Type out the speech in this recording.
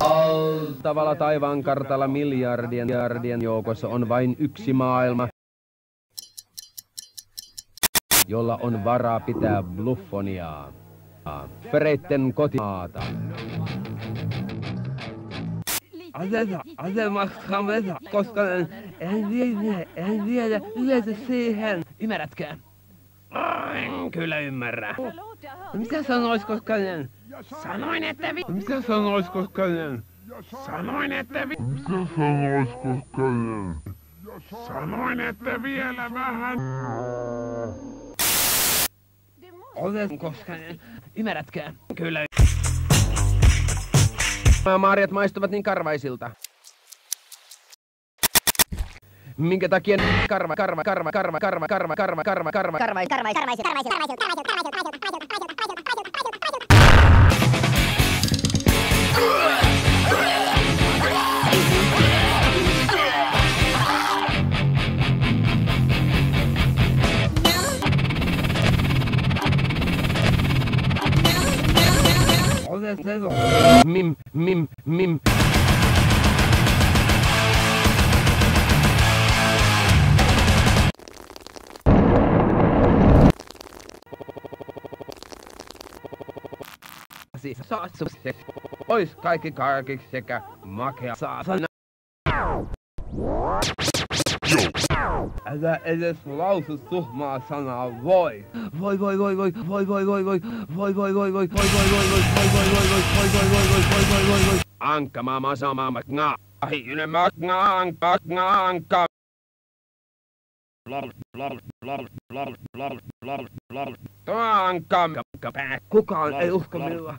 Altavalla taivaankartalla miljardien joukossa on vain yksi maailma, jolla on varaa pitää bluffoniaa. Freitten kotimaata. Asemassa vesa, koska en tiedä yleensä siihen. Ymmärrätkö? En kyllä ymmärrä. Mitä sanois, koska en? Sanoin, että Mitä sanois, koska en? Sanoin, että Mitä sanois, koska en? Sanoin, että vielä vähän. Olen, koska en. Ymmärrätkö? Kyllä. Marjat maistuvat niin karvaisilta. Minkä takia Mim. Ois kaikki karkiksi sekä makea saasana. Älä edes lausu tuhmaa sanaa voi. Ankka mama sama nga. Ahinen nga ankka. Ankka. Kukaan ei usko minua.